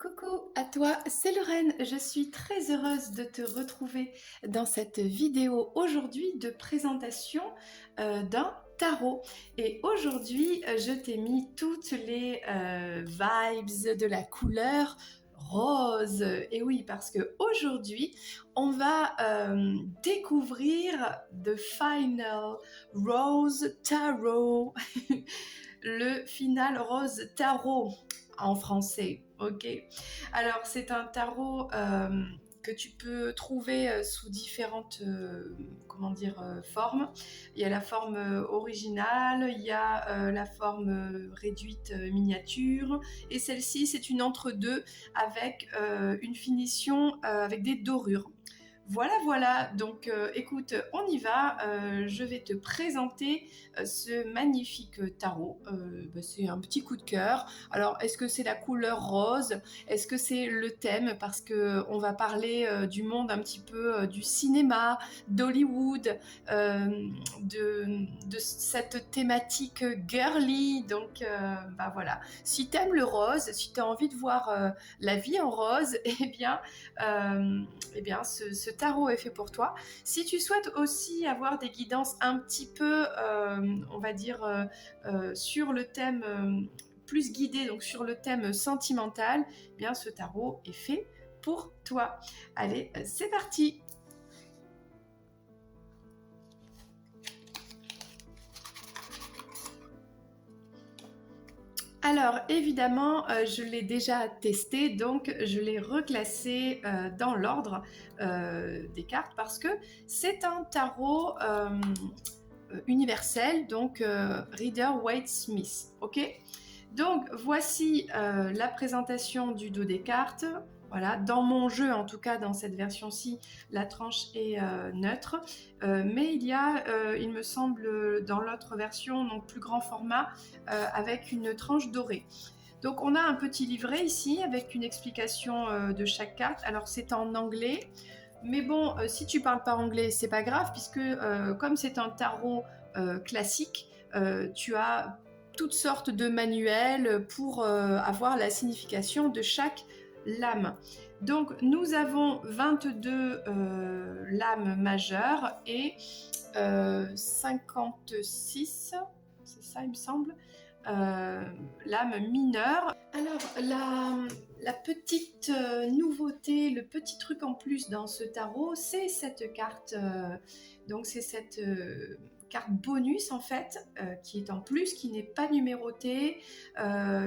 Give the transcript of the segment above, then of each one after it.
Coucou à toi, c'est Lorraine. Je suis très heureuse de te retrouver dans cette vidéo aujourd'hui de présentation d'un tarot. Et aujourd'hui, je t'ai mis toutes les vibes de la couleur rose. Et oui, parce que aujourd'hui, on va découvrir The Final Rose Tarot. Le final rose tarot en français, ok. Alors c'est un tarot que tu peux trouver sous différentes formes. Il y a la forme originale, il y a la forme réduite miniature, et celle-ci c'est une entre-deux avec une finition avec des dorures. Voilà, voilà, donc écoute, on y va. Je vais te présenter ce magnifique tarot. C'est un petit coup de cœur. Alors, est-ce que c'est la couleur rose? Est-ce que c'est le thème? Parce qu'on va parler du monde un petit peu du cinéma, d'Hollywood, de cette thématique girly. Donc, voilà. Si t'aimes le rose, si tu as envie de voir la vie en rose, ce tarot est fait pour toi. Si tu souhaites aussi avoir des guidances un petit peu, sur le thème plus guidé, donc sur le thème sentimental, ce tarot est fait pour toi. Allez, c'est parti! Alors évidemment, je l'ai déjà testé, donc je l'ai reclassé dans l'ordre des cartes parce que c'est un tarot universel, donc Rider-Waite-Smith, ok. Donc voici la présentation du dos des cartes. Voilà, dans mon jeu, en tout cas dans cette version-ci, la tranche est neutre, mais il y a, il me semble, dans l'autre version, donc plus grand format, avec une tranche dorée. Donc on a un petit livret ici avec une explication de chaque carte. Alors c'est en anglais, mais bon, si tu parles pas anglais, c'est pas grave, puisque comme c'est un tarot classique, tu as toutes sortes de manuels pour avoir la signification de chaque lame. Donc nous avons 22 lames majeures et 56, c'est ça il me semble, lames mineures. Alors la petite nouveauté, le petit truc en plus dans ce tarot, c'est cette carte, donc c'est cette carte bonus en fait, qui est en plus, qui n'est pas numérotée,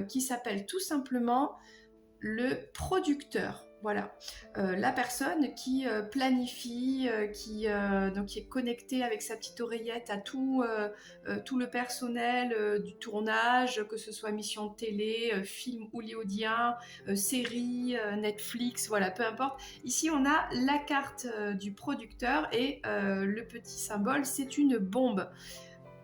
qui s'appelle tout simplement le producteur. Voilà, la personne qui planifie, donc qui est connectée avec sa petite oreillette à tout le personnel du tournage, que ce soit mission de télé, film hollywoodien, série, Netflix, voilà, peu importe. Ici, on a la carte du producteur et le petit symbole, c'est une bombe.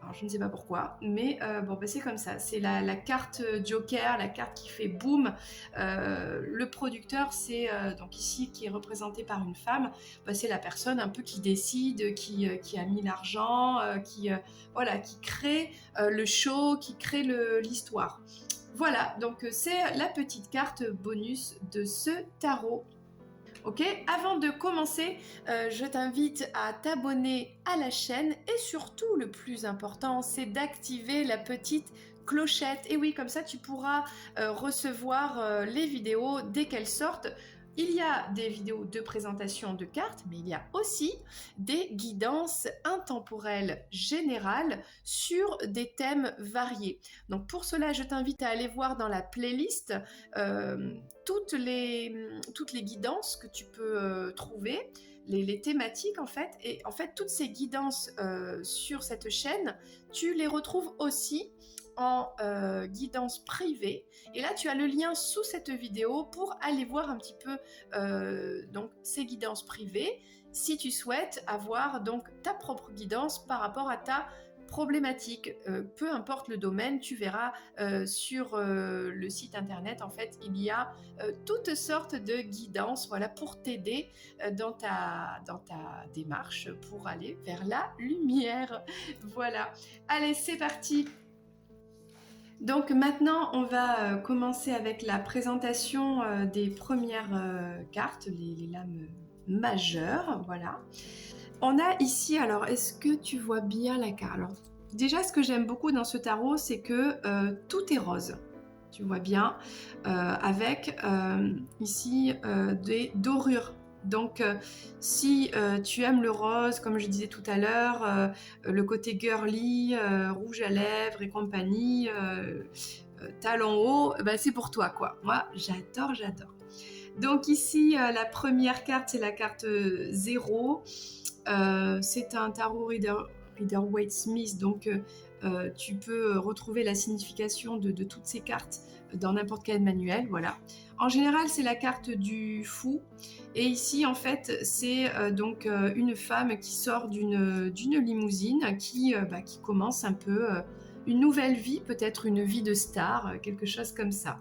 Alors, je ne sais pas pourquoi, mais c'est comme ça. C'est la carte Joker, la carte qui fait boum. Le producteur, c'est donc ici qui est représenté par une femme. C'est la personne un peu qui décide, qui a mis l'argent, qui crée le show, qui crée l'histoire. Voilà, donc c'est la petite carte bonus de ce tarot. Ok, avant de commencer, je t'invite à t'abonner à la chaîne et surtout, le plus important, c'est d'activer la petite clochette. Et oui, comme ça, tu pourras recevoir les vidéos dès qu'elles sortent. Il y a des vidéos de présentation de cartes, mais il y a aussi des guidances intemporelles générales sur des thèmes variés. Donc pour cela, je t'invite à aller voir dans la playlist euh, toutes les guidances que tu peux trouver, les thématiques en fait. Et en fait, toutes ces guidances sur cette chaîne, tu les retrouves aussi en guidance privée. Et là, tu as le lien sous cette vidéo pour aller voir un petit peu donc ces guidances privées si tu souhaites avoir donc ta propre guidance par rapport à ta problématique. Peu importe le domaine, tu verras sur le site internet, en fait, il y a toutes sortes de guidances, voilà, pour t'aider dans ta démarche pour aller vers la lumière. Voilà. Allez, c'est parti. Donc maintenant, on va commencer avec la présentation des premières cartes, les lames majeures, voilà. On a ici, alors est-ce que tu vois bien la carte? Alors, déjà, ce que j'aime beaucoup dans ce tarot, c'est que tout est rose. Tu vois bien, avec ici des dorures. Donc, si tu aimes le rose, comme je disais tout à l'heure, le côté girly, rouge à lèvres et compagnie, talons hauts, ben, c'est pour toi, quoi. Moi, j'adore, j'adore. Donc ici, la première carte, c'est la carte 0. C'est un tarot Rider-Waite-Smith, donc tu peux retrouver la signification de toutes ces cartes dans n'importe quel manuel, voilà. En général, c'est la carte du fou, et ici, en fait, c'est donc une femme qui sort d'une limousine, qui commence un peu une nouvelle vie, peut-être une vie de star, quelque chose comme ça.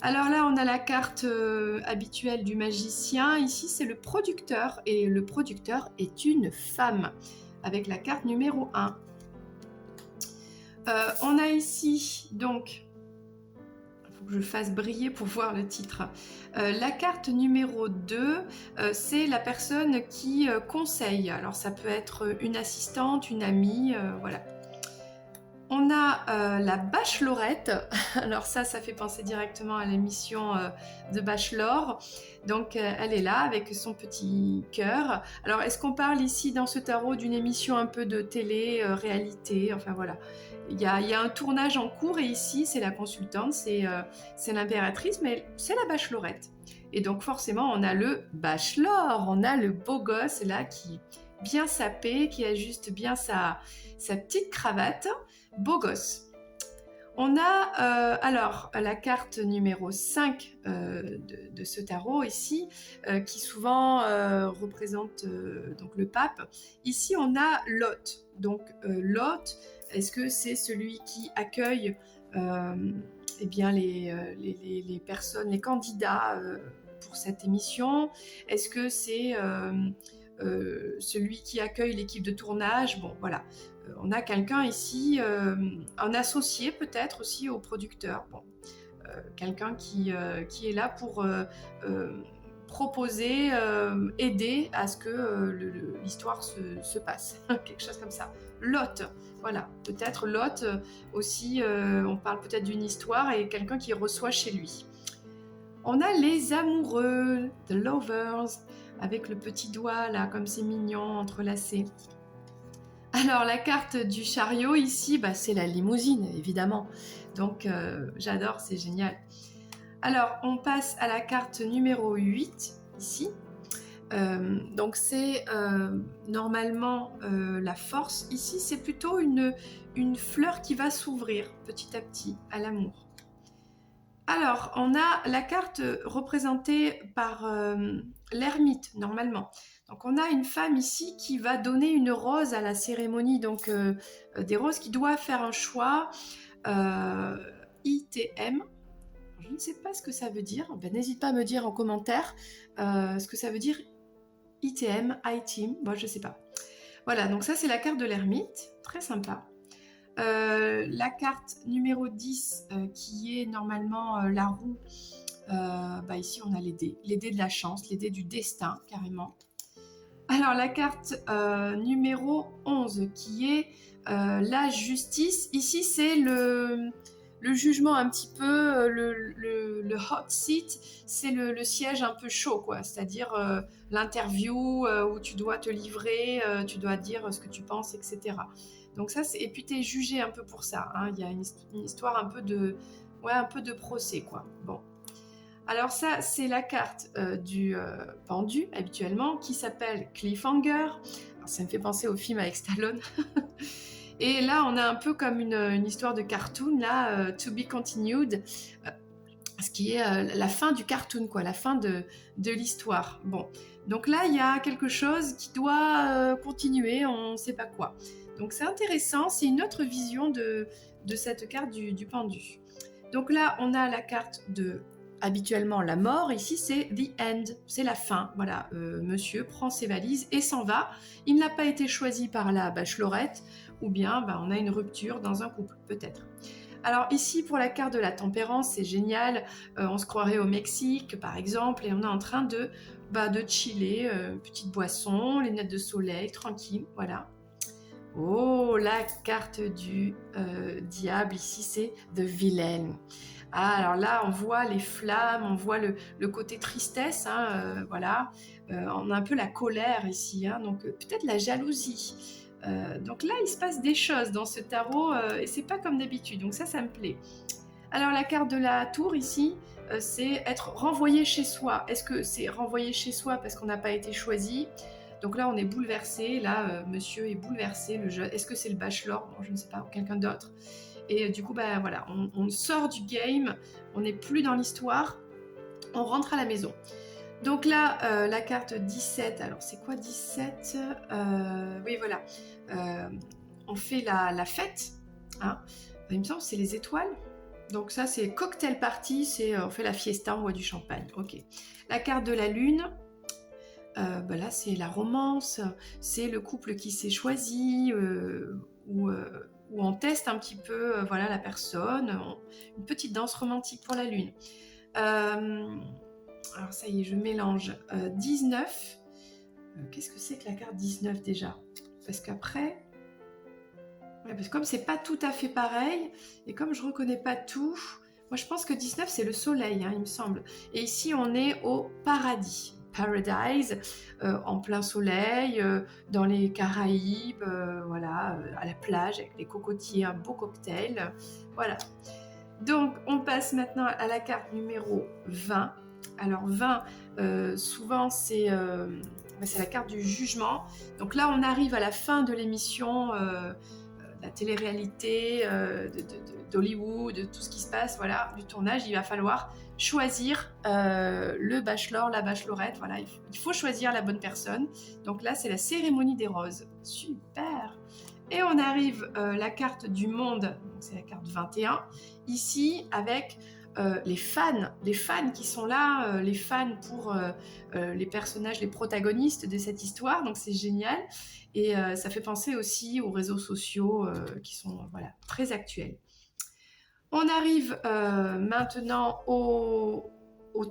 Alors là, on a la carte habituelle du magicien. Ici, c'est le producteur, et le producteur est une femme, avec la carte numéro 1. On a ici, donc, il faut que je le fasse briller pour voir le titre. La carte numéro 2, c'est la personne qui conseille. Alors, ça peut être une assistante, une amie, voilà. On a la bachelorette. Alors ça fait penser directement à l'émission de Bachelor. Donc elle est là avec son petit cœur. Alors est-ce qu'on parle ici dans ce tarot d'une émission un peu de télé, réalité, enfin voilà. Il y a un tournage en cours, et ici c'est la consultante, c'est l'impératrice, mais c'est la bachelorette. Et donc forcément on a le bachelor, on a le beau gosse là qui bien sapé, qui ajuste bien sa petite cravate. Beau gosse. On a alors la carte numéro 5 de ce tarot ici, qui souvent représente donc le pape. Ici, on a l'hôte. Donc l'hôte, est-ce que c'est celui qui accueille eh bien les personnes, les candidats pour cette émission? Est-ce que c'est celui qui accueille l'équipe de tournage? Bon, voilà. On a quelqu'un ici, un associé peut-être aussi au producteur. Bon, quelqu'un qui est là pour proposer, aider à ce que l'histoire se passe. Quelque chose comme ça. L'hôte, voilà. Peut-être l'hôte aussi, on parle peut-être d'une histoire et quelqu'un qui reçoit chez lui. On a les amoureux, the lovers, avec le petit doigt là, comme c'est mignon, entrelacé. Alors la carte du chariot ici, c'est la limousine évidemment, donc j'adore, c'est génial. Alors on passe à la carte numéro 8 ici, donc c'est normalement la force. Ici c'est plutôt une fleur qui va s'ouvrir petit à petit à l'amour. Alors on a la carte représentée par l'ermite normalement. Donc on a une femme ici qui va donner une rose à la cérémonie, donc des roses, qui doit faire un choix. ITM, je ne sais pas ce que ça veut dire, n'hésite pas à me dire en commentaire ce que ça veut dire. ITM, I-Team, moi je ne sais pas. Voilà, donc ça c'est la carte de l'ermite, très sympa. La carte numéro 10 qui est normalement la roue. Ici on a les dés de la chance, les dés du destin carrément. Alors la carte numéro 11 qui est la justice. Ici c'est le jugement un petit peu, le hot seat, c'est le siège un peu chaud, quoi. C'est-à-dire l'interview où tu dois te livrer, tu dois dire ce que tu penses, etc. Donc ça, et puis tu es jugé un peu pour ça, hein. Il y a une histoire un peu de procès, quoi. Bon. Alors ça, c'est la carte du pendu, habituellement, qui s'appelle Cliffhanger. Alors, ça me fait penser au film avec Stallone. Et là, on a un peu comme une histoire de cartoon, là, To Be Continued, ce qui est la fin du cartoon, quoi, la fin de l'histoire. Bon, donc là, il y a quelque chose qui doit continuer, on ne sait pas quoi. Donc c'est intéressant, c'est une autre vision de cette carte du pendu. Donc là, on a la carte de habituellement la mort. Ici c'est the end, c'est la fin. Voilà, monsieur prend ses valises et s'en va. Il n'a pas été choisi par la bachelorette ou bien on a une rupture dans un couple, peut-être. Alors ici, pour la carte de la tempérance, c'est génial. On se croirait au Mexique, par exemple, et on est en train de chiller, petite boisson, lunettes de soleil, tranquille, voilà. Oh, la carte du diable, ici, c'est The Villain. Ah, alors là, on voit les flammes, on voit le côté tristesse, hein, voilà. On a un peu la colère ici, hein, donc peut-être la jalousie. Donc là, il se passe des choses dans ce tarot et c'est pas comme d'habitude, donc ça me plaît. Alors la carte de la tour ici, c'est être renvoyé chez soi. Est-ce que c'est renvoyé chez soi parce qu'on n'a pas été choisi? Donc là, on est bouleversé. Là, monsieur est bouleversé. Le jeune. Est-ce que c'est le bachelor? Bon, je ne sais pas, ou quelqu'un d'autre. Et du coup, voilà, on sort du game. On n'est plus dans l'histoire. On rentre à la maison. Donc là, la carte 17. Alors, c'est quoi 17? Oui, voilà. On fait la fête. Hein. Il me semble que c'est les étoiles. Donc ça, c'est cocktail party, on fait la fiesta, on boit du champagne. Ok. La carte de la lune, là, c'est la romance, c'est le couple qui s'est choisi, où on teste un petit peu voilà, la personne, une petite danse romantique pour la lune. Alors ça y est, je mélange. 19, qu'est-ce que c'est que la carte 19 déjà? Parce qu'après... Ouais, parce que comme c'est pas tout à fait pareil, et comme je reconnais pas tout, moi je pense que 19 c'est le soleil, hein, il me semble. Et ici on est au paradis. Paradise, en plein soleil, dans les Caraïbes, voilà, à la plage avec les cocotiers, un beau cocktail. Voilà. Donc on passe maintenant à la carte numéro 20. Alors 20, souvent c'est la carte du jugement. Donc là on arrive à la fin de l'émission, la télé-réalité, d'Hollywood, de tout ce qui se passe, voilà, du tournage. Il va falloir choisir le bachelor, la bachelorette, voilà, il faut choisir la bonne personne. Donc là c'est la cérémonie des roses. Super. Et on arrive la carte du monde, c'est la carte 21, ici avec les fans qui sont là, les fans pour les personnages, les protagonistes de cette histoire, donc c'est génial. Et ça fait penser aussi aux réseaux sociaux qui sont voilà, très actuels. On arrive maintenant au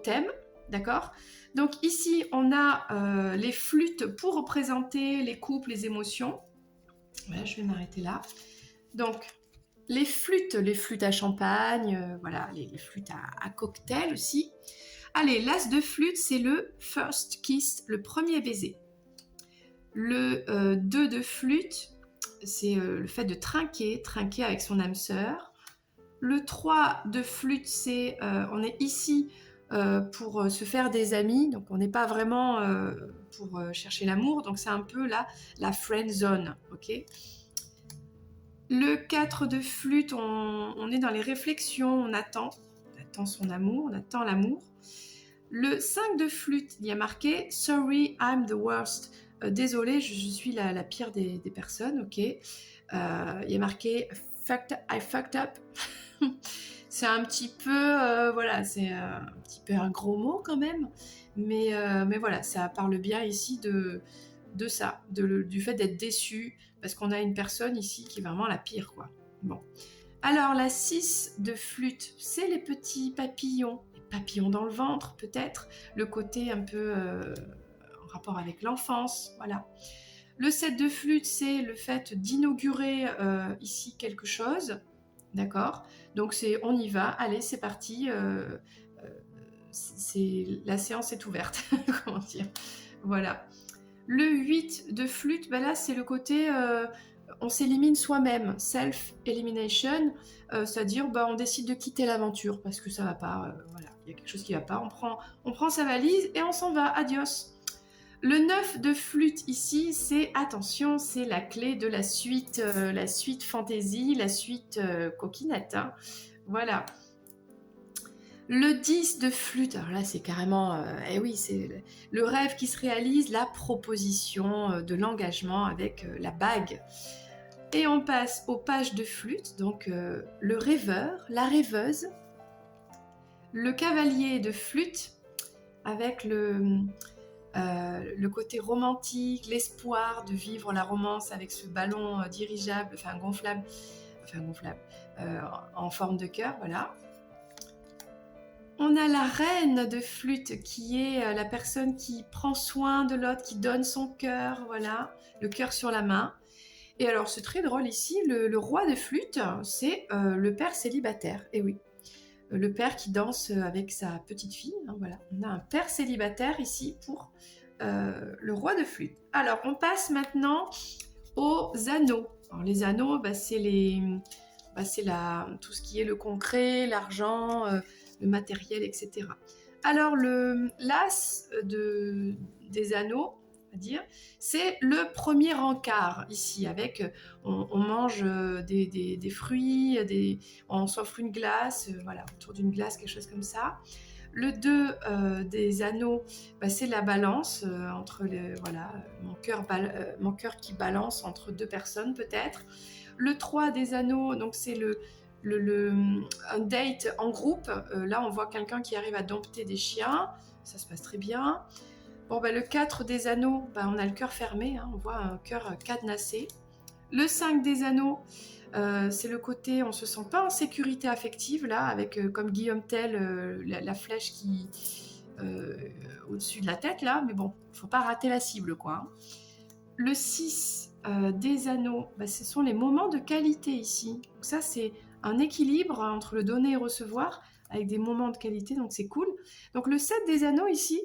thème, d'accord? Donc ici, on a les flûtes pour représenter les couples, les émotions. Voilà, je vais m'arrêter là. Donc, les flûtes à champagne, voilà, les flûtes à cocktail aussi. Allez, l'as de flûte, c'est le first kiss, le premier baiser. Le 2 de flûte, c'est le fait de trinquer avec son âme sœur. Le 3 de flûte, c'est on est ici pour se faire des amis, donc on n'est pas vraiment pour chercher l'amour, donc c'est un peu la friend zone, ok? Le 4 de flûte, on est dans les réflexions, on attend son amour, on attend l'amour. Le 5 de flûte, il y a marqué « Sorry, I'm the worst ». Désolée, je suis la pire des personnes, ok. Il y a marqué « I fucked up ». C'est un petit peu, voilà, c'est un petit peu un gros mot quand même. Mais voilà, ça parle bien ici de ça, du fait d'être déçu, parce qu'on a une personne ici qui est vraiment la pire, quoi. Bon. Alors, la 6 de flûte, c'est les petits papillons. Les papillons dans le ventre, peut-être. Le côté un peu en rapport avec l'enfance, voilà. Le 7 de flûte, c'est le fait d'inaugurer ici quelque chose. D'accord? Donc, on y va. Allez, c'est parti. La séance est ouverte. Comment dire? Voilà. Le 8 de flûte, là, c'est le côté on s'élimine soi-même, self-elimination, c'est-à-dire on décide de quitter l'aventure parce que ça va pas, voilà, il y a quelque chose qui va pas, on prend sa valise et on s'en va, adios. Le 9 de flûte ici, c'est, attention, c'est la clé de la suite fantasy, la suite coquinette, hein. Voilà. Le 10 de flûte, alors là c'est carrément, oui, c'est le rêve qui se réalise, la proposition de l'engagement avec la bague. Et on passe aux pages de flûte, donc le rêveur, la rêveuse, le cavalier de flûte avec le côté romantique, l'espoir de vivre la romance avec ce ballon dirigeable, enfin gonflable, en forme de cœur, voilà. On a la reine de flûte qui est la personne qui prend soin de l'autre, qui donne son cœur, voilà, le cœur sur la main. Et alors c'est très drôle ici, le roi de flûte, c'est le père célibataire, et oui. Le père qui danse avec sa petite fille, hein, voilà. On a un père célibataire ici pour le roi de flûte. Alors on passe maintenant aux anneaux. Alors les anneaux, c'est tout ce qui est le concret, l'argent, le matériel, etc. Alors l'as des anneaux, on va dire, c'est le premier encart ici, avec on mange des fruits, on s'offre une glace, voilà, autour d'une glace, quelque chose comme ça. Le 2 des anneaux, c'est la balance entre voilà, mon cœur qui balance entre deux personnes peut-être. Le 3 des anneaux, donc c'est un date en groupe. Là, on voit quelqu'un qui arrive à dompter des chiens. Ça se passe très bien. Bon, le 4 des anneaux, on a le cœur fermé. Hein, on voit un cœur cadenassé. Le 5 des anneaux, c'est le côté, on se sent pas en sécurité affective, là, avec, comme Guillaume Tell, la flèche qui au-dessus de la tête, là. Mais bon, il faut pas rater la cible, quoi. Hein. Le 6 des anneaux, ce sont les moments de qualité ici. Donc ça, c'est un équilibre entre le donner et recevoir, avec des moments de qualité, donc c'est cool. Donc le 7 des anneaux ici,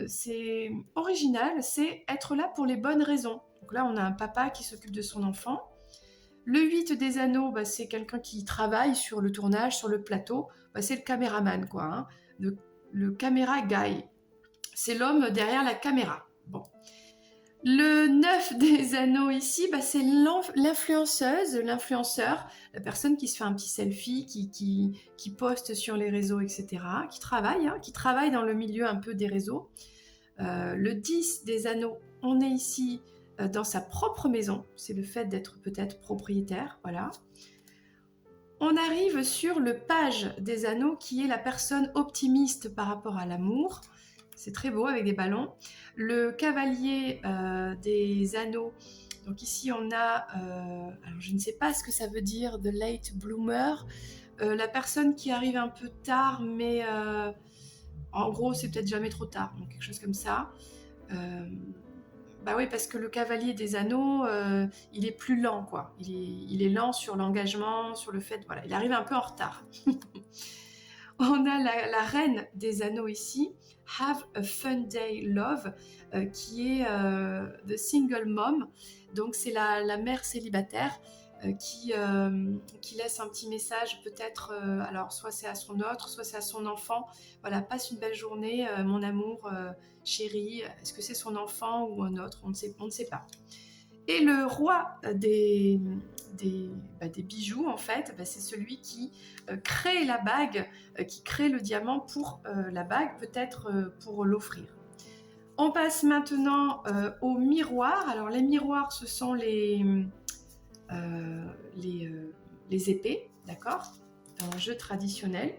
c'est original, c'est être là pour les bonnes raisons. Donc là, on a un papa qui s'occupe de son enfant. Le 8 des anneaux, c'est quelqu'un qui travaille sur le tournage, sur le plateau. C'est le caméraman, quoi. Hein. Le caméra guy. C'est l'homme derrière la caméra. Bon. Le 9 des anneaux ici, c'est l'influenceuse, l'influenceur, la personne qui se fait un petit selfie, qui poste sur les réseaux, etc., qui travaille dans le milieu un peu des réseaux. Le 10 des anneaux, on est ici dans sa propre maison, c'est le fait d'être peut-être propriétaire, voilà. On arrive sur le page des anneaux qui est la personne optimiste par rapport à l'amour. C'est très beau avec des ballons. Le cavalier des anneaux. Donc ici on a, alors je ne sais pas ce que ça veut dire, the late bloomer. La personne qui arrive un peu tard, mais en gros c'est peut-être jamais trop tard, donc quelque chose comme ça. Oui, parce que le cavalier des anneaux, il est plus lent, quoi. Il est lent sur l'engagement, sur le fait, voilà, il arrive un peu en retard. On a la reine des anneaux ici, Have a Fun Day Love, qui est The Single Mom. Donc c'est la mère célibataire qui laisse un petit message, peut-être, alors soit c'est à son autre, soit c'est à son enfant. Voilà, passe une belle journée, mon amour, chéri. Est-ce que c'est son enfant ou un autre? On ne sait pas. Et le roi des bijoux, en fait, c'est celui qui crée la bague, qui crée le diamant pour la bague, peut-être pour l'offrir. On passe maintenant aux miroirs. Alors les miroirs, ce sont les épées, d'accord, dans un jeu traditionnel.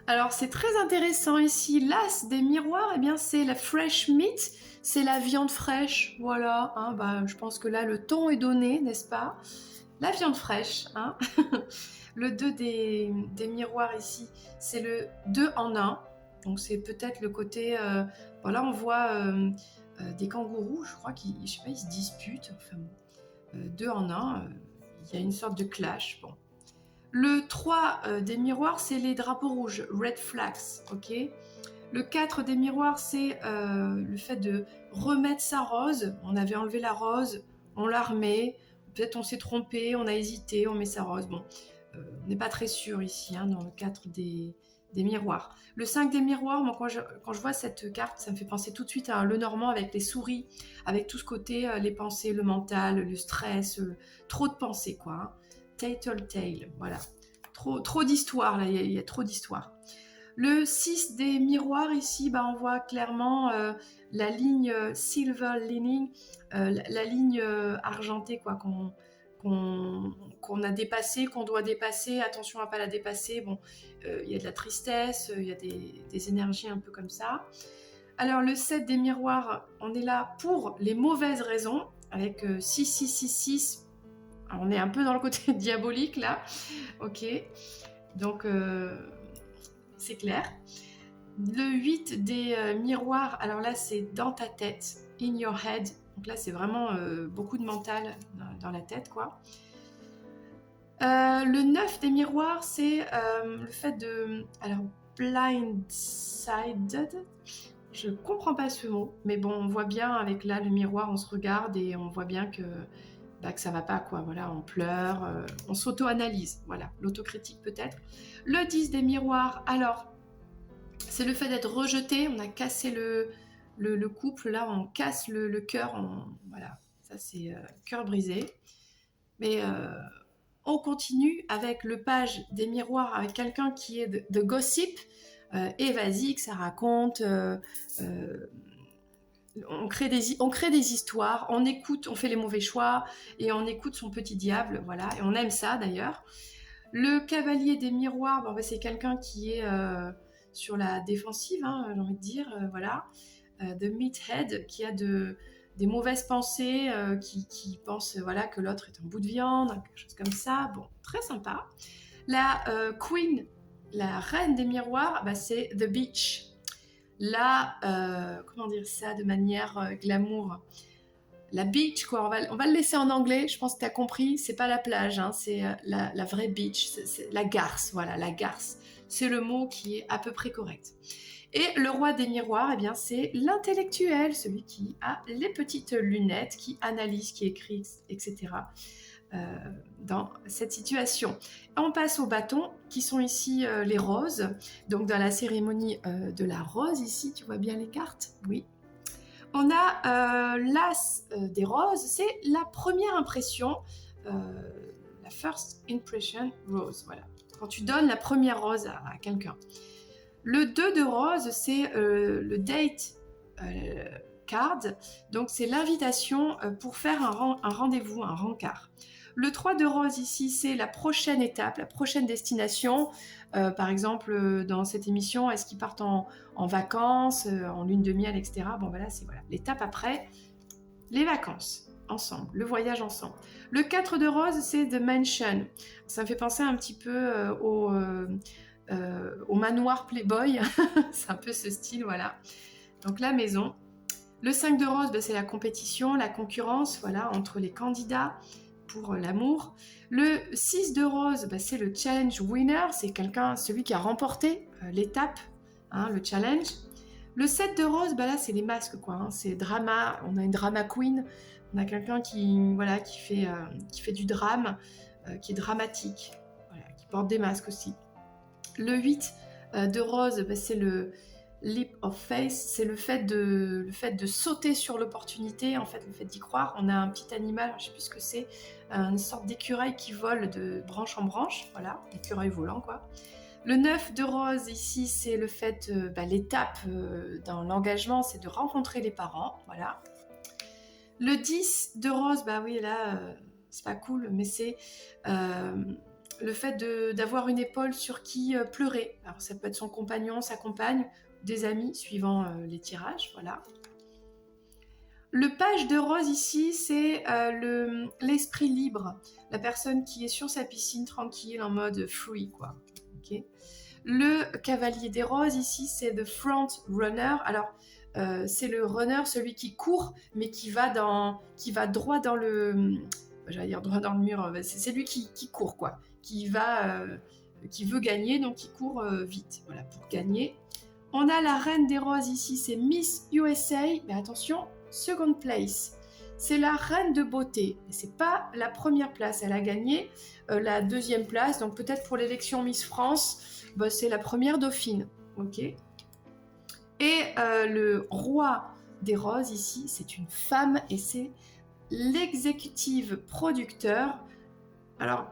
Alors c'est très intéressant ici, l'as des miroirs, c'est la fresh meat, c'est la viande fraîche, voilà, hein, je pense que là le ton est donné, n'est-ce pas? La viande fraîche, hein. Le 2 des miroirs ici, c'est le 2 en 1, donc c'est peut-être le côté, voilà, on voit des kangourous, je crois qu'ils se disputent, enfin bon, 2 en 1, il y a une sorte de clash, bon. Le 3 des miroirs, c'est les drapeaux rouges, red flags, ok. Le 4 des miroirs, c'est le fait de remettre sa rose. On avait enlevé la rose, on la remet. Peut-être on s'est trompé, on a hésité, on met sa rose. Bon, on n'est pas très sûr ici, hein, dans le 4 des miroirs. Le 5 des miroirs, moi, quand je vois cette carte, ça me fait penser tout de suite à un Lenormand avec les souris, avec tout ce côté, les pensées, le mental, le stress, trop de pensées, quoi. Hein. Tattletale, voilà. Trop d'histoire, là, il y a trop d'histoire. Le 6 des miroirs, ici, on voit clairement la ligne silver lining, la ligne argentée, quoi, qu'on a dépassée, qu'on doit dépasser, attention à ne pas la dépasser. Bon, il y a de la tristesse, il y a des énergies un peu comme ça. Alors le 7 des miroirs, on est là pour les mauvaises raisons, avec 6, 6, 6, 6. On est un peu dans le côté diabolique là, ok. Donc c'est clair. Le 8 des miroirs, alors là c'est dans ta tête, in your head. Donc là c'est vraiment beaucoup de mental dans la tête quoi. Le 9 des miroirs, c'est le fait de... Alors, blindsided, je comprends pas ce mot, mais bon, on voit bien avec là le miroir, on se regarde et on voit bien que ça va pas, quoi. Voilà, on pleure, on s'auto-analyse, voilà, l'autocritique peut-être. Le 10 des miroirs, alors, c'est le fait d'être rejeté, on a cassé le couple, là, on casse le cœur, voilà, ça c'est cœur brisé. Mais on continue avec le page des miroirs avec quelqu'un qui est de gossip, évasique, ça raconte, on crée des histoires, on écoute, on fait les mauvais choix et on écoute son petit diable, voilà, et on aime ça d'ailleurs. Le cavalier des miroirs, bon, c'est quelqu'un qui est sur la défensive, hein, j'ai envie de dire, voilà, de meathead, qui a des mauvaises pensées, qui pense voilà, que l'autre est un bout de viande, quelque chose comme ça. Bon, très sympa. La queen, la reine des miroirs, c'est The Beach. Là, comment dire ça de manière glamour, la beach, quoi, on va le laisser en anglais, je pense que tu as compris, c'est pas la plage, hein, c'est la vraie beach, c'est la garce, voilà, la garce. C'est le mot qui est à peu près correct. Et le roi des miroirs, eh bien, c'est l'intellectuel, celui qui a les petites lunettes, qui analyse, qui écrit, etc. Dans cette situation. On passe aux bâtons, qui sont ici les roses. Donc dans la cérémonie de la rose, ici, tu vois bien les cartes? Oui. On a l'as des roses, c'est la première impression, la first impression rose, voilà. Quand tu donnes la première rose à quelqu'un. Le 2 de rose, c'est le date card, donc c'est l'invitation pour faire un rendez-vous, un rencard. Le 3 de rose ici, c'est la prochaine étape, la prochaine destination. Par exemple, dans cette émission, est-ce qu'ils partent en vacances, en lune de miel, etc. Bon, voilà, c'est voilà, l'étape après, les vacances ensemble, le voyage ensemble. Le 4 de rose, c'est The Mansion. Ça me fait penser un petit peu au manoir Playboy. C'est un peu ce style, voilà. Donc la maison. Le 5 de rose, c'est la compétition, la concurrence, voilà, entre les candidats pour l'amour. Le 6 de rose, c'est le challenge winner, c'est celui qui a remporté l'étape, hein, le challenge. Le 7 de rose, là c'est les masques, quoi, hein, c'est drama, on a une drama queen, on a quelqu'un qui fait du drame, qui est dramatique, voilà, qui porte des masques aussi. Le 8 de rose, c'est le leap of faith, c'est le fait de sauter sur l'opportunité, en fait, le fait d'y croire. On a un petit animal, je ne sais plus ce que c'est, une sorte d'écureuil qui vole de branche en branche, voilà, l'écureuil volant, quoi. Le 9 de rose, ici, c'est le fait, l'étape dans l'engagement, c'est de rencontrer les parents, voilà. Le 10 de rose, oui, là, c'est pas cool, mais c'est le fait d'avoir une épaule sur qui pleurer. Alors, ça peut être son compagnon, sa compagne, des amis, suivant les tirages, voilà. Le page de rose ici, c'est l'esprit libre, la personne qui est sur sa piscine tranquille, en mode free, quoi. Okay. Le cavalier des roses ici, c'est the front runner. Alors, c'est le runner, celui qui court, mais qui va droit dans le... J'allais dire droit dans le mur, c'est lui qui court, quoi. Qui veut gagner, donc qui court vite, voilà, pour gagner. On a la reine des roses ici, c'est Miss USA, mais attention, second place. C'est la reine de beauté, c'est pas la première place, elle a gagné la deuxième place, donc peut-être pour l'élection Miss France, c'est la première dauphine, ok. Et le roi des roses ici, c'est une femme et c'est l'exécutive producteur. Alors,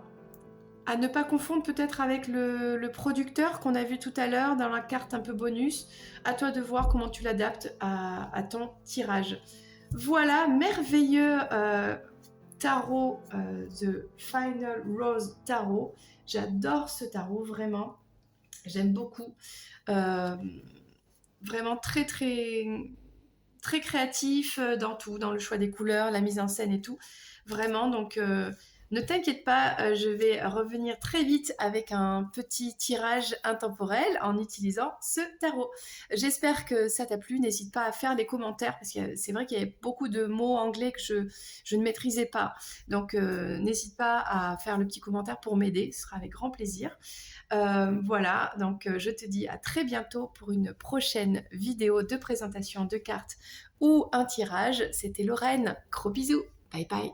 à ne pas confondre peut-être avec le producteur qu'on a vu tout à l'heure dans la carte un peu bonus. À toi de voir comment tu l'adaptes à ton tirage. Voilà, merveilleux tarot, The Final Rose Tarot. J'adore ce tarot, vraiment. J'aime beaucoup. vraiment très créatif dans tout, dans le choix des couleurs, la mise en scène et tout. Vraiment, donc ne t'inquiète pas, je vais revenir très vite avec un petit tirage intemporel en utilisant ce tarot. J'espère que ça t'a plu. N'hésite pas à faire des commentaires parce que c'est vrai qu'il y avait beaucoup de mots anglais que je ne maîtrisais pas. Donc n'hésite pas à faire le petit commentaire pour m'aider, ce sera avec grand plaisir. Voilà, donc je te dis à très bientôt pour une prochaine vidéo de présentation de cartes ou un tirage. C'était Lorraine, gros bisous, bye bye.